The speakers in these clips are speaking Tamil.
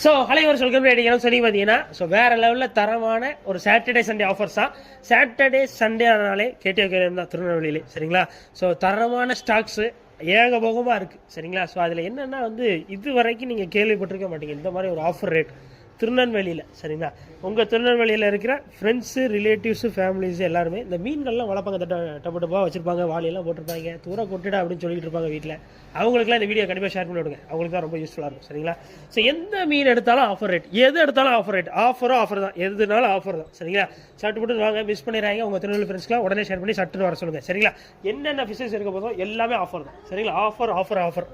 ஸோ ஹலைவர் சொல்கம் ரேடிங்கன்னு சொல்லி பார்த்தீங்கன்னா ஸோ வேறு லெவலில் தரமான ஒரு சாட்டர்டே சண்டே ஆஃபர்ஸ் தான். சாட்டர்டே சண்டே ஆனாலே கேடிஓ தான் திருநெல்வேலியிலே, சரிங்களா? ஸோ தரமான ஸ்டாக்ஸு ஏகபோகமாக இருக்குது, சரிங்களா? ஸோ அதில் என்னென்னா வந்து இது வரைக்கும் நீங்கள் கேள்விப்பட்டிருக்க மாட்டீங்க இந்த மாதிரி ஒரு ஆஃபர் ரேட் திருநெல்வேலியில், சரிங்களா? உங்கள் திருநெல்வேலியில் இருக்கிற ஃப்ரெண்ட்ஸு, ரிலேட்டிவ்ஸு, ஃபேமிலிஸு எல்லாருமே இந்த மீன்கள்லாம் வளர்ப்பாங்க, டப்பாக வச்சுருப்பாங்க, வாலியெல்லாம் போட்டிருப்பாங்க, தூர கொட்டுடா அப்படின்னு சொல்லிட்டு இருப்பாங்க வீட்டில். அவங்களுக்குலாம் இந்த வீடியோ கண்டிப்பாக ஷேர் பண்ணி விடுங்க, அவங்களுக்கு தான் ரொம்ப யூஸ்ஃபுல்லாக இருக்கும், சரிங்களா? ஸோ எந்த மீன் எடுத்தாலும் ஆஃபர் ரேட், எது எடுத்தாலும் ஆஃபர் ரேட், ஆஃபர் தான், எதுனாலும் ஆஃபர் தான், சரிங்களா? சட்டு போட்டு வாங்க, மிஸ் பண்ணிடுறாங்க. உங்கள் திருநெல்வேலி ஃப்ரெண்ட்ஸ்க்குலாம் உடனே ஷேர் பண்ணி சட்டுன்னு வர சொல்லுங்கள், சரிங்களா? என்னென்ன ஃபிஷஸ் இருக்க போதும் எல்லாமே ஆஃபர் தான், சரிங்களா? Offer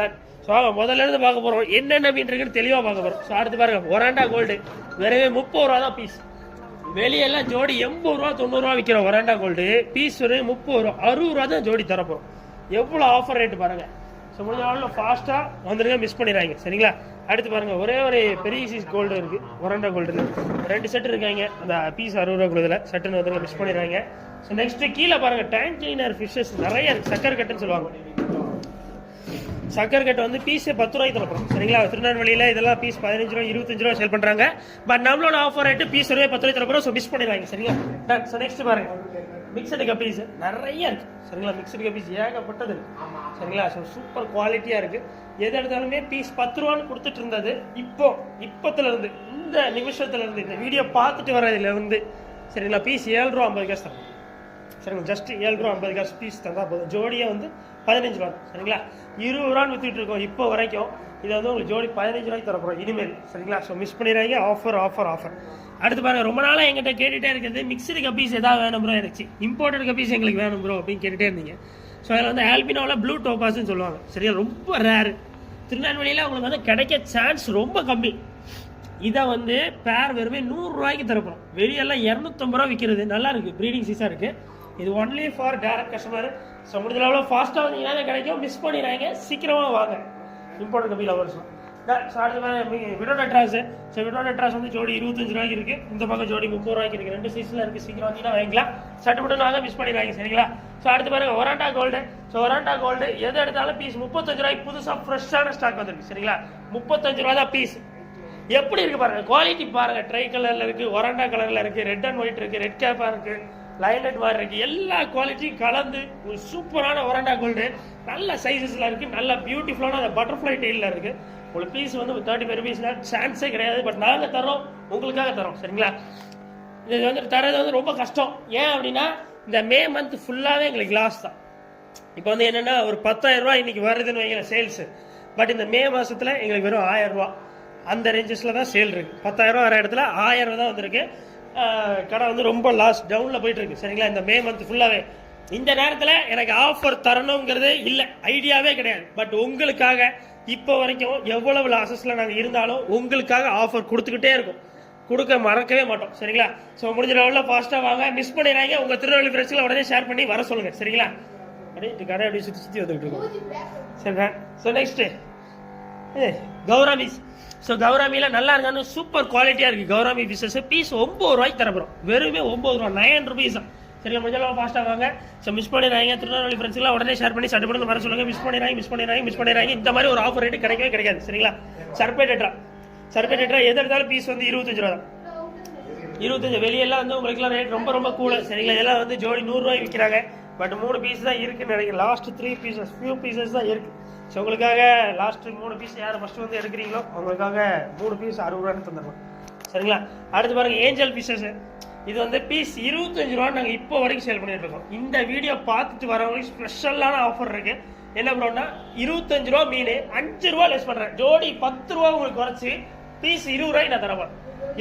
ton. ஸோ முதல்ல இருந்து பார்க்க போகிறோம் என்னென்ன மீன் இருக்குன்னு தெளிவாக பார்க்க போகிறோம். ஸோ அடுத்து பாருங்கள், ஒராண்டா கோல்டு வெறுமே 30 ரூபா தான் பீஸ். வெளியெல்லாம் ஜோடி 80 ரூபா 90 ரூபா விற்கிறோம். ஒராண்டா கோல்டு பீஸ் ஒரு 30 ரூபா 60 ரூபா தான் ஜோடி தரப்போம். எவ்வளோ ஆஃபர் ரேட்டு பாருங்கள். ஸோ முடிஞ்ச நாளில் ஃபாஸ்ட்டாக வந்துருங்க, மிஸ் பண்ணிடுறாங்க, சரிங்களா? அடுத்து பாருங்கள், ஒரே ஒரு பெரிய சீஸ் கோல்டு இருக்குது, ஒராண்டா கோல்டு 2 செட் இருக்காங்க. அந்த பீஸ் 60 ரூபா கொடுதில் சட்டுன்னு வந்துருங்க, மிஸ் பண்ணிடுறாங்க. ஸோ நெக்ஸ்ட்டு கீழே பாருங்கள், டேங்க் கிளீனர் ஃபிஷ்ஷஸ் நிறைய இருக்குது. சக்கரை கட்டுன்னு சொல்லுவாங்க. சக்கரை கட்டு வந்து பீஸ் 10 ரூபாய்க்கு தரப்போம், சரிங்களா? திருநெல்வேலியில் இதெல்லாம் பீஸ் 15 ரூபா 25 ரூபா சேல் பண்ணுறாங்க. பட் நம்மளோட ஆஃபர் ரேட்டு பீஸ் 10 ரூபாய் தரப்போம். ஸோ மிஸ் பண்ணிடுவாங்க, சரிங்களா? டன். ஸோ நெக்ஸ்ட் பாருங்க, மிக்சடு கப்பீஸ் நிறைய இருக்கு, சரிங்களா? மிக்சடு கப்பீஸ் ஏகப்பட்டது இருக்கு, சரிங்களா? ஸோ சூப்பர் குவாலிட்டியாக இருக்கு. எது எடுத்தாலுமே பீஸ் 10 ரூபான்னு கொடுத்துட்டு இருந்தது, இப்போத்துல இருந்து இந்த நிமிஷத்துல இருந்து இந்த வீடியோ பார்த்துட்டு வரதுல இருந்து, சரிங்களா, பீஸ் 7 ரூபா 50 காசு தரும், சரிங்களா? ஜஸ்ட் 7 ரூபா 50 காசு பீஸ் தந்தா போதும். ஜோடியை வந்து 15 ரூபா, சரிங்களா? 20 ரூபான்னு வித்துட்டு இருக்கோம் இப்போ வரைக்கும். இதை வந்து உங்களுக்கு ஜோடி 15 ரூபாய்க்கு தரப்போம் இனிமேல், சரிங்களா? ஸோ மிஸ் பண்ணிடுறாங்க. ஆஃபர். அடுத்து பாருங்க, ரொம்ப நாளாக எங்கிட்ட கேட்டுகிட்டே இருக்கிறது மிக்சடு கப்பீஸ் எதாவது வேணும் ப்ரோ, இருந்துச்சு இம்போர்ட்டட் கப்பீஸ் எங்களுக்கு வேணும் ப்ரோ அப்படின்னு கேட்டுகிட்டே இருந்தீங்க. ஸோ அதில் வந்து ஆல்பினோவில் ப்ளூ டோபாஸ்ன்னு சொல்லுவாங்க, சரியா? ரொம்ப ரேரு. திருநெல்வேலியில் உங்களுக்கு வந்து கிடைக்க சான்ஸ் ரொம்ப கம்மி. இதை வந்து பேர் வெறுமே 100 ரூபாய்க்கு தரப்போம். வெளியெல்லாம் 250 ரூபா விற்கிறது. நல்லா இருக்குது, ப்ரீடிங் சீஸாக இருக்குது. இது only for direct customer. So முடிஞ்ச அளவில் ஃபாஸ்ட்டாக வந்தீங்கன்னா கிடைக்கும், மிஸ் பண்ணிடுறாங்க. சீக்கிரமாக வாங்க, இம்போர்ட் கம்பி லவர்ஸ். ஸோ அடுத்து விடோட ட்ராஸ். ஸோ விடோட ட்ராஸ் வந்து ஜோடி 25 ரூபாய்க்கு இருக்குது. இந்த பக்கம் ஜோடி 30 ரூபாய்க்கு இருக்குது. 2 சைஸில் இருக்குது. சீக்கிரம் வந்தீங்கன்னா வாங்கிக்கலாம், சட்டு மட்டும் வாங்க, மிஸ் பண்ணிடுறாங்க, சரிங்களா? ஸோ அடுத்து பாருங்க, Oranda gold. So Oranda gold எது எடுத்தாலும் பீஸ் 35 ரூபாய்க்கு புதுசாக ஃப்ரெஷ்ஷான ஸ்டாக் வந்துருக்கு, சரிங்களா? 35 ரூபா தான் பீஸ். எப்படி இருக்குது பாருங்கள், குவாலிட்டி பாருங்கள். ட்ரை கலரில் இருக்குது, ஒராண்டா கலரில் இருக்குது, ரெட் அண்ட் ஒயிட் இருக்குது, ரெட் கேப்பாக இருக்குது, லைனட் மாதிரி இருக்குது. எல்லா குவாலிட்டியும் கலந்து ஒரு சூப்பரான ஒராண்டா கோல்டு. நல்ல சைஸஸில் இருக்குது, நல்ல பியூட்டிஃபுல்லான அந்த பட்டர்ஃப்ளை டெய்லில் இருக்குது. உங்களுக்கு பீஸ் வந்து 35 ருபீஸ்னா சான்ஸே கிடையாது. பட் நாங்கள் தரோம், உங்களுக்காக தரோம், சரிங்களா? இது வந்து தரது வந்து ரொம்ப கஷ்டம். ஏன் அப்படின்னா இந்த மே மந்த் ஃபுல்லாகவே எங்களுக்கு லாஸ் தான். இப்போ வந்து என்னென்னா ஒரு 10,000 ரூபா இன்னைக்கு வருதுன்னு வைங்க சேல்ஸு. பட் இந்த மே மாதத்தில் எங்களுக்கு வெறும் 1000 ரூபா அந்த ரேஞ்சஸில் தான் சேல் இருக்குது. 10,000 ரூபா வர இடத்துல 1000 ரூபா தான் வந்திருக்கு. கடை வந்து ரொம்ப லாஸ் டவுனில் போயிட்டு இருக்கு, சரிங்களா? இந்த மே மந்த் ஃபுல்லாகவே. இந்த நேரத்தில் எனக்கு ஆஃபர் தரணுங்கிறது இல்லை, ஐடியாவே கிடையாது. பட் உங்களுக்காக இப்போ வரைக்கும் எவ்வளவு லாஸஸில் நாங்கள் இருந்தாலும் உங்களுக்காக ஆஃபர் கொடுத்துக்கிட்டே இருக்கும், கொடுக்க மறக்கவே மாட்டோம், சரிங்களா? ஸோ முடிஞ்ச லெவலில் ஃபாஸ்ட்டாக வாங்க, மிஸ் பண்ணிடுறாங்க. உங்கள் திருநெல்வேலி ஃப்ரெண்ட்ஸ்களை உடனே ஷேர் பண்ணி வர சொல்லுங்கள், சரிங்களா? அப்படியே கடை அப்படியே சுற்றி வந்துக்கிட்டு இருக்கோம், சரிங்களா? So next gouramis. ஸோ கௌராமியில் நல்லா இருக்கான்னு சூப்பர் குவாலிட்டியாக இருக்குது. கௌராமி ஃபிஷஸ் பீஸ் 9 ரூபாய்க்கு தரப்போம். வெறுமே 9 ரூபா, 9 ருபீஸ் தான், சரிங்களா? முடிஞ்சாலும் ஃபாஸ்ட்டாக வாங்க. ஸோ மிஸ் பண்ணிடுறாங்க. திருநெல்வேலி ஃப்ரெண்ட்ஸ்லாம் உடனே ஷேர் பண்ணி சட்டப்பட்டு வர சொல்லுங்கள். மிஸ் பண்ணிடுறாங்க. இந்த மாதிரி ஒரு ஆஃபர் ரேட்டு கிடைக்கவே கிடைக்காது, சரிங்களா? சர்பேட்டா எது எடுத்தாலும் பீஸ் வந்து 25 ரூபா தான். 25 வெளியெல்லாம் வந்து உங்களுக்குலாம் ரேட் ரொம்ப ரொம்ப கூட, சரிங்களா? இதெல்லாம் வந்து ஜோடி 100 ரூபாய்க்கு விற்கிறாங்க. பட் 3 பீஸ் தான் இருக்குன்னு நினைக்கிறேன். லாஸ்ட் 3 பீசஸ், ஃபியூ பீசஸ் தான் இருக்குது. ஸோ உங்களுக்காக லாஸ்ட் 3 பீஸ் யார் ஃபஸ்ட்டு வந்து எடுக்கிறீங்களோ அவங்களுக்காக 3 பீஸ் 60 ரூபான்னு தந்துடலாம், சரிங்களா? அடுத்து பாருங்கள், ஏஞ்சல் ஃபிஷஸ். இது வந்து பீஸ் 25 ரூபான்னு நாங்கள் இப்போ வரைக்கும் சேல் பண்ணிட்டு இருக்கோம். இந்த வீடியோ பார்த்துட்டு வரவங்களுக்கு ஸ்பெஷலான ஆஃபர் இருக்கு. என்ன பண்ணோம்னா 25 ரூபா மீன் 5 ரூபா லெஸ் பண்ணுறேன். ஜோடி 10 ரூபா உங்களுக்கு குறைச்சி பீஸ் 20 ரூபாய்க்கு நான் தரப்பேன்.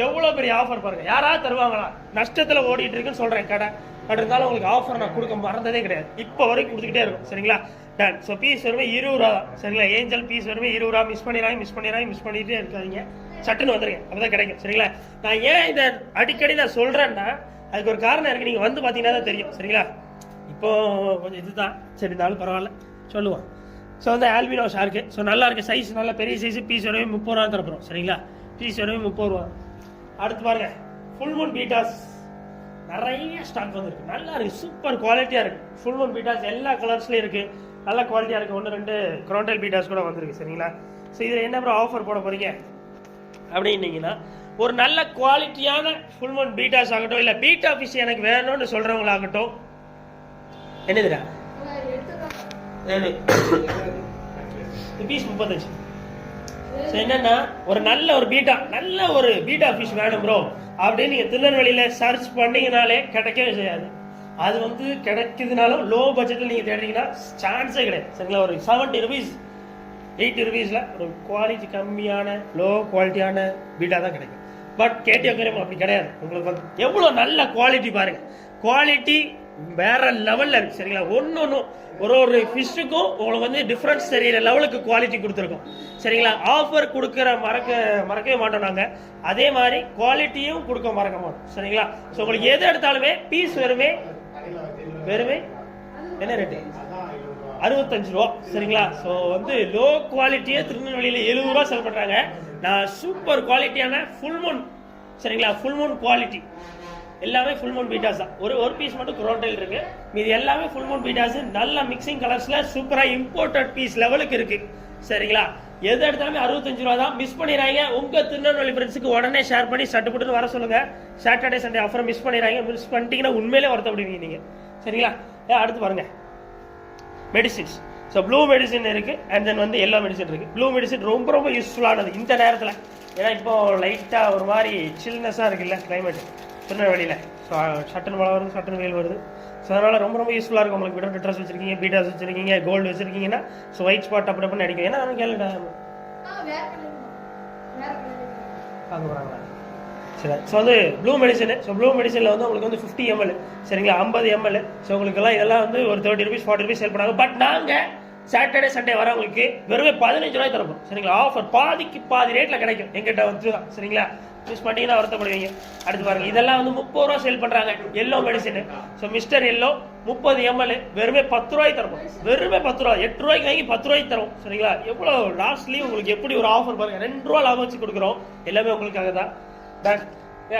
எவ்வளோ பெரிய ஆஃபர் பாருங்க. யாராவது தருவாங்களா? நஷ்டத்தில் ஓடிட்டு இருக்குன்னு சொல்கிறேன் கடை. பட் இருந்தாலும் உங்களுக்கு ஆஃபர் நான் கொடுக்க மறந்ததே கிடையாது, இப்போ வரைக்கும் கொடுத்துக்கிட்டே இருக்கும், சரிங்களா? டன். ஸோ பீஸ் வருமே 20 ரூபா தான், சரிங்களா? ஏஞ்சல் பீஸ் வருமே 20 ரூபா. மிஸ் பண்ணிட்டே இருக்காதீங்க, சட்டுன்னு வந்துருங்க, அப்பதான் கிடைக்கும், சரிங்களா? நான் ஏன் இதை அடிக்கடி நான் சொல்றேன்னா அதுக்கு ஒரு காரணம் இருக்கு. நீங்க வந்து பாத்தீங்கன்னா தான் தெரியும், சரிங்களா? இப்போ கொஞ்சம் இதுதான், சரி இருந்தாலும் பரவாயில்ல சொல்லுவோம். ஸோ வந்து ஆல்பினோ ஷார்க்கு. ஸோ நல்லா இருக்கு, சைஸ் நல்ல பெரிய சைஸ். பீஸ் வரவே 30 ரூபா தரப்போம், சரிங்களா? பீஸ் வரவே 30 ரூபா. அடுத்து பாருங்க, ஃபுல் மூன் பீட்டாஸ் நிறைய ஸ்டாக் வந்துருக்கு. நல்லா இருக்கு, சூப்பர் குவாலிட்டியா இருக்கு. ஃபுல் மூன் பீட்டாஸ் எல்லா கலர்ஸ்லயும் இருக்கு, நல்ல குவாலிட்டியாக இருக்குது. 1 2 குரோண்டல் பீட்டாஸ் கூட வந்துருக்கு, சரிங்களா? ஸோ இதில் என்ன ப்ரோ ஆஃபர் போட போகிறீங்க? அப்படின்னீங்கன்னா ஒரு நல்ல குவாலிட்டியான ஃபுல் மூன் பீட்டாஸ் ஆகட்டும் இல்லை பீட்டா ஃபிஷ் எனக்கு வேணும்னு சொல்றவங்களாகட்டும் என்னதுடா பீஸ் 35. என்னன்னா ஒரு நல்ல பீட்டா ஃபிஷ் வேணும் ப்ரோ அப்படின்னு நீங்க திருநெல்வேலியில சர்ச் பண்ணீங்கனாலே கிடைக்கவே செய்யாது. அது வந்து கிடைக்குதுனாலும் லோ பட்ஜெட்ல நீங்க தேடுறீங்கன்னா சான்ஸே கிடையாது சரிங்களா. ஒரு 70 rupees 80 rupeesல ஒரு குவாலிட்டி கம்மியான லோ குவாலிட்டியான பீட்டா தான் கிடைக்கும். பட் கேடிஎம் அக்வேரியம் அப்படி கிடையாது. உங்களுக்கு வந்து எவ்வளவு நல்ல குவாலிட்டி பாருங்க, குவாலிட்டி வேற லெவல்ல இருக்கு சரிங்களா. ஒன்னொன்னும் ஒரு ஃபிஷ்ஷுக்கும் உங்களுக்கு வந்து டிஃபரன்ஸ் தெரியற லெவலுக்கு குவாலிட்டி கொடுத்துருக்கோம் சரிங்களா. ஆஃபர் கொடுக்குற மறக்கவே மாட்டோம் நாங்க. அதே மாதிரி குவாலிட்டியும் கொடுக்க மறக்க மாட்டோம் சரிங்களா. ஸோ உங்களுக்கு எது எடுத்தாலுமே பீஸ் வெறுமே என்ன ரேட்டு 65 ரூபா சரிங்களா. ஸோ வந்து லோ குவாலிட்டியே திருநெல்வேலியில 70 ரூபா செல் பண்றாங்க. நான் சூப்பர் குவாலிட்டியான ஃபுல் மூன் சரிங்களா, ஃபுல் மூன் குவாலிட்டி எல்லாமே ஃபுல் மூன் பீட்டாஸ் தான். ஒரு பீஸ் மட்டும் குரோட்டைல் இருக்கு, மீது எல்லாமே ஃபுல் மூன் பீட்டாஸ். நல்ல மிக்சிங் கலர்ஸ்ல சூப்பரா இம்போர்ட்டட் பீஸ் லெவலுக்கு இருக்கு சரிங்களா. எது எடுத்தாலுமே 65 ரூபா தான். மிஸ் பண்ணிடுறாங்க. உங்க திருநெல்வேலி ஃப்ரெண்ட்ஸுக்கு உடனே ஷேர் பண்ணி சட்டுப்பட்டு வர சொல்லுங்க. சாட்டர்டே சண்டே ஆஃபர் மிஸ் பண்ணிடுறாங்க. மிஸ் பண்ணிட்டீங்கன்னா உண்மையிலே வருத்தப்படுவீங்க நீங்க சரிங்களா. அடுத்து பாருங்க மெடிசின்ஸ். ஸோ ப்ளூ மெடிசின் இருக்கு அண்ட் தென் வந்து எல்லோ மெடிசின் இருக்கு. ப்ளூ மெடிசின் ரொம்ப யூஸ்ஃபுல்லானது இந்த நேரத்தில். ஏன்னா இப்போ லைட்டா ஒரு மாதிரி சில்னஸா இருக்குல்ல கிளைமேட் திருநெல்வேலியில. ஸோ சட்டன் மழை வருது, சட்டன் வெயில் வருது. ஸோ அதனால ரொம்ப யூஸ்ஃபுல்லா இருக்கும். உங்களுக்கு விட ட்ரெஸ் வச்சிருக்கீங்க, பீட்டாஸ் வச்சிருக்கீங்க, கோல்டு வச்சிருக்கீங்கன்னா ஸோ ஒயிட் ஸ்பாட் அப்படி அடிக்கும். ஏன்னா கேளுடா பார்க்க போறாங்களா சரி. ஸோ வந்து ப்ளூ மெடிசன். ஸோ ப்ளூ மெடிசனில் வந்து உங்களுக்கு வந்து 50 ml சரிங்களா, 50 ml. ஸோ உங்களுக்கு இதெல்லாம் வந்து ஒரு 30 rupees 40 rupees சேல் பண்ணாங்க. பட் நாங்கள் சாட்டர்டே சண்டே வரவங்களுக்கு வெறும் 15 ரூபாய் தரப்போம் சரிங்களா. ஆஃபர் பாதிக்கு பாதி ரேட்ல கிடைக்கும் எங்கிட்ட வந்து தான் சரிங்களா. யூஸ் பண்ணிங்கன்னா வருத்தப்படுவீங்க. அடுத்து பாருங்க, இதெல்லாம் வந்து 30 ரூபா சேல் பண்றாங்க yellow medicine. So mister yellow 30 ml வெறுமே 10 ரூபாய் தரப்போம். வெறுமே 10 ரூபாய், 8 ரூபாய்க்கு வாங்கி 10 ரூபாய்க்கு தரும் சரிங்களா. எவ்வளவு லாஸ்ட்லி உங்களுக்கு எப்படி ஒரு ஆஃபர் பாருங்க. 2 ரூபா லாபம் வச்சு கொடுக்குறோம். எல்லாமே உங்களுக்காக தான்.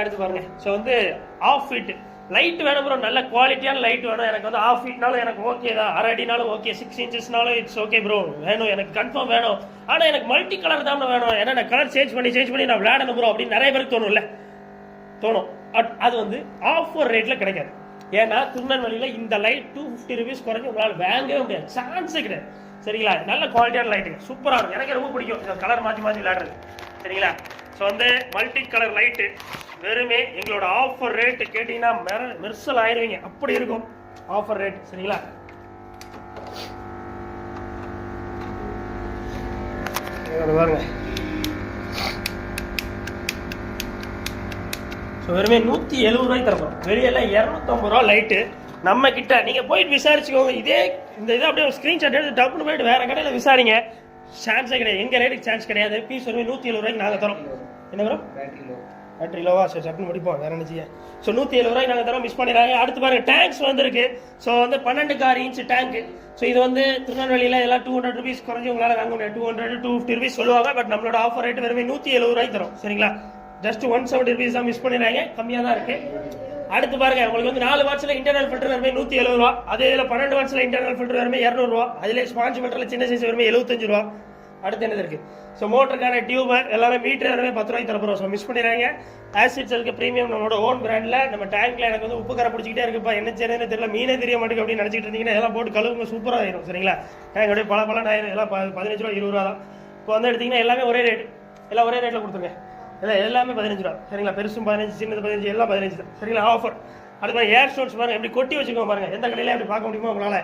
அடுத்து பாருங்க, ஸோ வந்து ஆஃப் ஃபீட் லைட் வேணும் ப்ரோ, நல்ல குவாலிட்டியான லைட் வேணும். எனக்கு வந்து ஆஃப் ஃபீட்னாலும் எனக்கு ஓகே தான், 1/2 அடினாலும் ஓகே, 6 inchesனாலும் இட்ஸ் ஓகே ப்ரோ வேணும், எனக்கு கன்ஃபார்ம் வேணும். ஆனால் எனக்கு மல்டி கலர் தான் வேணும். ஏன்னா நான் கலர் சேஞ்ச் பண்ணி நான் விளையாடணும் ப்ரோ அப்படின்னு நிறைய பேருக்கு தோணும். அது வந்து ஆஃபர் ரேட்ல கிடைக்காது. ஏன்னா திருநெல்வேலியில இந்த லைட் 250 rupees குறைஞ்சி உங்களால் வாங்கவே முடியாது, சான்ஸே கிடையாது சரிங்களா. நல்ல குவாலிட்டியான லைட்டுங்க, சூப்பராக இருக்கும். எனக்கு ரொம்ப பிடிக்கும் இந்த கலர் மாற்றி விளையாடுறது சரிங்களா. ஸோ வந்து மல்டி கலர் லைட்டு வெறுமே எங்களோட ஆஃபர் ரேட்டு கேட்டீங்கன்னா மெர்சல் ஆயிடுவீங்க, அப்படி இருக்கும் ஆஃபர் ரேட் சரிங்களா. பாருங்க, வெறுமே 170 ரூபாய்க்கு தரப்போம். வெளியெல்லாம் 250 ரூபா லைட்டு. நம்ம கிட்ட நீங்க போயிட்டு விசாரிச்சுக்கோங்க. இந்த இதை அப்படியே ஸ்கிரீன்ஷாட் எடுத்து டப்புனு போயிட்டு வேற கடையில் விசாரிங்க. சான்ஸே கிடையாது, எங்க ரேட்டுக்கு சான்ஸ் கிடையாது. பீஸ் வெறுமே 170 ரூபாய்க்கு நாங்கள் தரோம். என்ன வரும் பேட்டரி லோவா சரி சட்டுன்னு முடிப்போம், வேற என்ன செய்ய. ஸோ 170 ரூபாய்க்கு நாங்கள் தரோம், மிஸ் பண்ணிடுறாங்க. அடுத்து பாருங்க, டேங்க்ஸ் வந்துருக்கு. ஸோ வந்து 12 inch டேங்க். ஸோ இது வந்து திருநெல்வேலியில் எல்லாம் 200 rupees குறைஞ்சி உங்களால் வாங்க முடியாது. 200 250 rupees சொல்லுவாங்க. பட் நம்மளோட ஆஃபர் ரேட் வெறுமே 170 ரூபாய்க்கு தரும் சரிங்களா. ஜஸ்ட் 170 rupees தான், மிஸ் பண்ணிடுறாங்க, கம்மியாக தான் இருக்கு. அடுத்து பாருங்க, உங்களுக்கு வந்து 4 வாட்ஸ்ல இன்டர்னல் ஃபில்டர் வருமே 170 ரூபா. அதே இதில் 12 வாட்ஸ்ல இன்டர்னல் ஃபில்டர் வருமே 200 ரூபா. அதிலே ஸ்பாஞ்ச் ஃபில்டர்ல சின்ன சைஸ் வருமே 75 ரூபா. அடுத்து என்னது இருக்கு, ஸோ மோட்டருக்கான டியூப் எல்லாமே மீட்டர் எல்லாமே 10 ரூபாய்க்கு தரப்போம். ஸோ மிஸ் பண்ணிடுறாங்க. ஆசிட்ஸ் இருக்கு ப்ரீமியம், நம்மளோட ஓன் பிராண்ட்ல. நம்ம டேங்க்ல எனக்கு வந்து உப்பு கரை பிடிச்சிக்கிட்டே இருக்குப்பா, என்ன செய்யறதுன்னு தெரியல, மீனே தெரிய மாட்டேங்குது அப்படின்னு நினைச்சிட்டு இருந்தீங்கன்னா எல்லாம் போட்டு கழுவுங்க, சூப்பராக ஆயிரும் சரிங்களா. டேங்க் அப்படியே பல ஆயிரும். எல்லாம் 15 ரூபா 20 ரூபா தான். இப்போ வந்து எடுத்தீங்கன்னா எல்லாமே ஒரே ரேட், எல்லாம் ஒரே ரேட்ல கொடுத்துருங்க. எல்லாமே 15 ரூபா சரிங்களா. பெருசும் 15, சின்னது 15, எல்லாம் 15 தான் சரிங்களா ஆஃபர். அது மாதிரி ஏர் ஸ்டோன்ஸ் பாருங்க, எப்படி கொட்டி வச்சுக்கோங்க பாருங்க. எந்த கடையில எப்படி பார்க்க முடியுமோ உங்களால.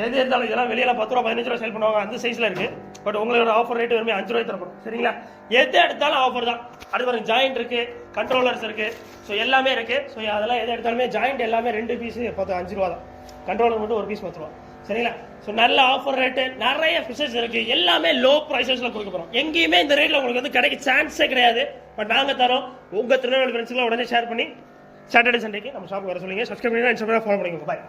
எது இருந்தாலும் இதெல்லாம் வெளியில 10 ரூபா 15 ரூபா சேல் பண்ணுவாங்க, அந்த சைஸ்ல இருக்கு. பட் உங்களோட ஆஃபர் ரேட் வெறுமே 5 ரூபாய் தரப்படும் சரிங்களா. எது எடுத்தாலும் ஆஃபர் தான். அது பாருங்க, ஜாயிண்ட் இருக்கு, கண்ட்ரோலர்ஸ் இருக்கு, ஸோ எல்லாமே இருக்கு. ஸோ அதெல்லாம் எது எடுத்தாலுமே ஜாயிண்ட் எல்லாமே 2 பீஸ் 5 ரூபா தான். கண்ட்ரோலர் மட்டும் 1 பீஸ் 10 ரூபா சரிங்களா. ஸோ நல்ல ஆஃபர் ரேட்டு, நிறைய ஃபிஷஸ் இருக்கு, எல்லாமே லோ ப்ரைஸஸ்ல கொடுக்க போறோம். எங்கேயுமே இந்த ரேட்ல உங்களுக்கு வந்து கிடைக்க சான்ஸே கிடையாது. பட் நாங்க தரோம். உங்க திருநெல்வேலி ஃப்ரெண்ட்ஸ்லாம் உடனே ஷேர் பண்ணி சாட்டர்டே சண்டேக்கு நம்ம ஷாப்புக்கு வர சொல்லுங்க. சப்ஸ்கிரைப் பண்ணி இன்ஸ்டாகிராம் ஃபாலோ பண்ணிக்கோங்க. பாய்.